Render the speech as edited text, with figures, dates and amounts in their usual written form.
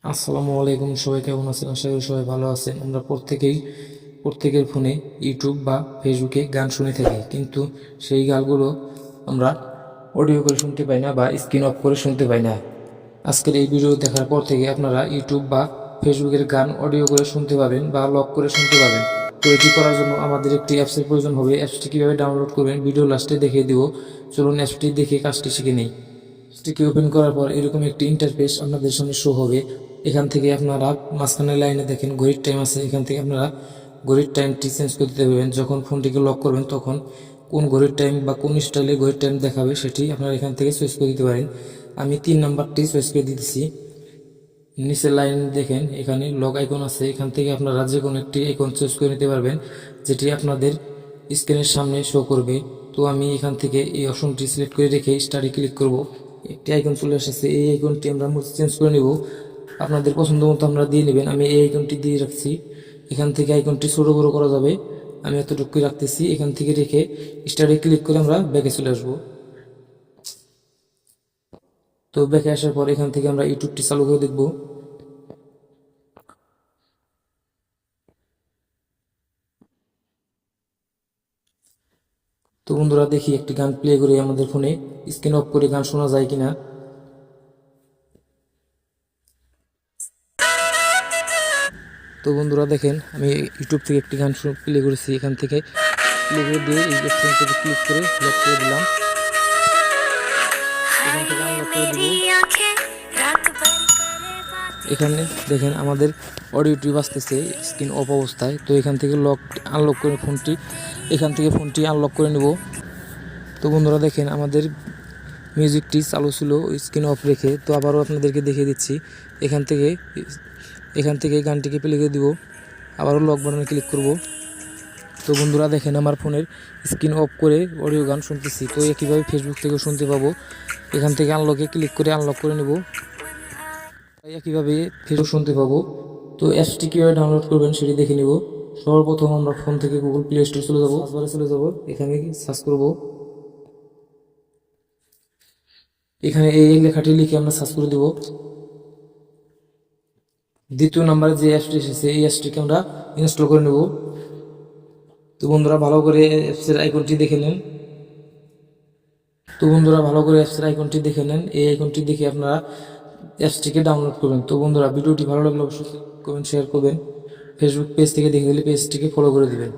আসসালামু আলাইকুম, সবাই কেমন আছেন? আশা করি সবাই ভালো আছেন। আমরা প্রত্যেকের ফোনে ইউটিউব বা ফেসবুকে গান শুনে থাকি, কিন্তু সেই গানগুলো আমরা অডিও করে শুনতে পাই না বা স্ক্রিন অফ করে শুনতে পাই না। আজকের এই ভিডিও দেখার পর থেকে আপনারা ইউটিউব বা ফেসবুকের গান অডিও করে শুনতে পাবেন বা লক করে শুনতে পাবেন। তো এটি করার জন্য আমাদের একটি অ্যাপসের প্রয়োজন হবে। অ্যাপসটি কীভাবে ডাউনলোড করবেন ভিডিও লাস্টে দেখিয়ে দিব। চলুন অ্যাপসটি দেখে কাজটি শিখে নিই। অ্যাপসটিকে ওপেন করার পর এরকম একটি ইন্টারফেস আপনাদের সামনে শো হবে। এখান থেকে আপনারা মাঝখানের লাইনে দেখেন ঘড়ির টাইম আছে। এখান থেকে আপনারা ঘড়ির টাইমটি চেঞ্জ করতে পারবেন। যখন ফোনটিকে লক করবেন তখন কোন ঘড়ির টাইম বা কোন স্টাইলে ঘড়ির টাইম দেখাবে সেটি আপনারা এখান থেকে চয়েস করে দিতে পারেন। আমি 3 নাম্বারটি চয়েস করে দিতেছি। নিচের লাইন দেখেন এখানে লক আইকন আছে। এখান থেকে আপনারা যে কোনো একটি আইকন চয়েস করে নিতে পারবেন, যেটি আপনাদের স্ক্রিনের সামনে শো করবে। তো আমি এখান থেকে এই অপশনটি সিলেক্ট করে রেখে স্টারে ক্লিক করব। একটি আইকন চলে এসেছে, এই আইকনটি আমরা চেঞ্জ করে নেব। আপনাদের পছন্দ মতো আমরা দিয়ে নেবেন। আমি এই আইকনটি দিয়ে রাখছি। এখান থেকে আইকনটি ছোট বড় করা যাবে, আমি এতটুকুই রাখতেছি। এখান থেকে রেখে স্টারে ক্লিক করে আমরা ব্যাকে চলে আসবো। তো ব্যাকে আসার পর এখান থেকে আমরা ইউটিউবটি চালু করে দেখব। তো বন্ধুরা, দেখি একটি গান প্লে করে আমাদের ফোনে স্ক্রিন অফ করে গান শোনা যায় কিনা। তো বন্ধুরা দেখেন, আমি ইউটিউব থেকে একটি গান প্লে করেছি। এখান থেকে প্লে করে দিয়ে এই অপশনটিতে ক্লিক করে লক করে দিলাম। এখান থেকে আনলক করে দিব। এখানে দেখেন আমাদের অডিওটি বাজতেছে স্ক্রিন অফ অবস্থায়। তো এখান থেকে আনলক করে ফোনটি আনলক করে নেব। তো বন্ধুরা দেখেন, আমাদের মিউজিকটি চালু ছিল স্ক্রিন অফ রেখে। তো আবারও আপনাদেরকে দেখিয়ে দিচ্ছি। এখান থেকে গানটিকে প্লে করে দিব। আবারও লক বাটনে ক্লিক করব। তো বন্ধুরা দেখেন, আমার ফোনের স্ক্রিন অফ করে অডিও গান শুনতেছি। তো একইভাবে ফেসবুক থেকেও শুনতে পাবো। এখান থেকে আনলকে ক্লিক করে আনলক করে নেব। একইভাবে ফেসবুক শুনতে পাবো। তো অ্যাপসটি কীভাবে ডাউনলোড করবেন সেটি দেখে নিব। সর্বপ্রথম আমরা ফোন থেকে গুগল প্লে স্টোরে চলে যাবো। এখানে সার্চ করব। এখানে এই লেখাটি লিখে আমরা সার্চ করে দেব। দ্বিতীয় নাম্বারে যে অ্যাপসটি এসেছে এই অ্যাপসটিকে আমরা ইনস্টল করে নেব। তো বন্ধুরা ভালো করে অ্যাপসের আইকনটি দেখে নেন। এই আইকনটি দেখে আপনারা অ্যাপসটিকে ডাউনলোড করবেন। তো বন্ধুরা, ভিডিওটি ভালো লাগলে অবশ্যই কমেন্ট শেয়ার করবেন। ফেসবুক পেজ থেকে দেখে দিলে পেজটিকে ফলো করে দিবেন।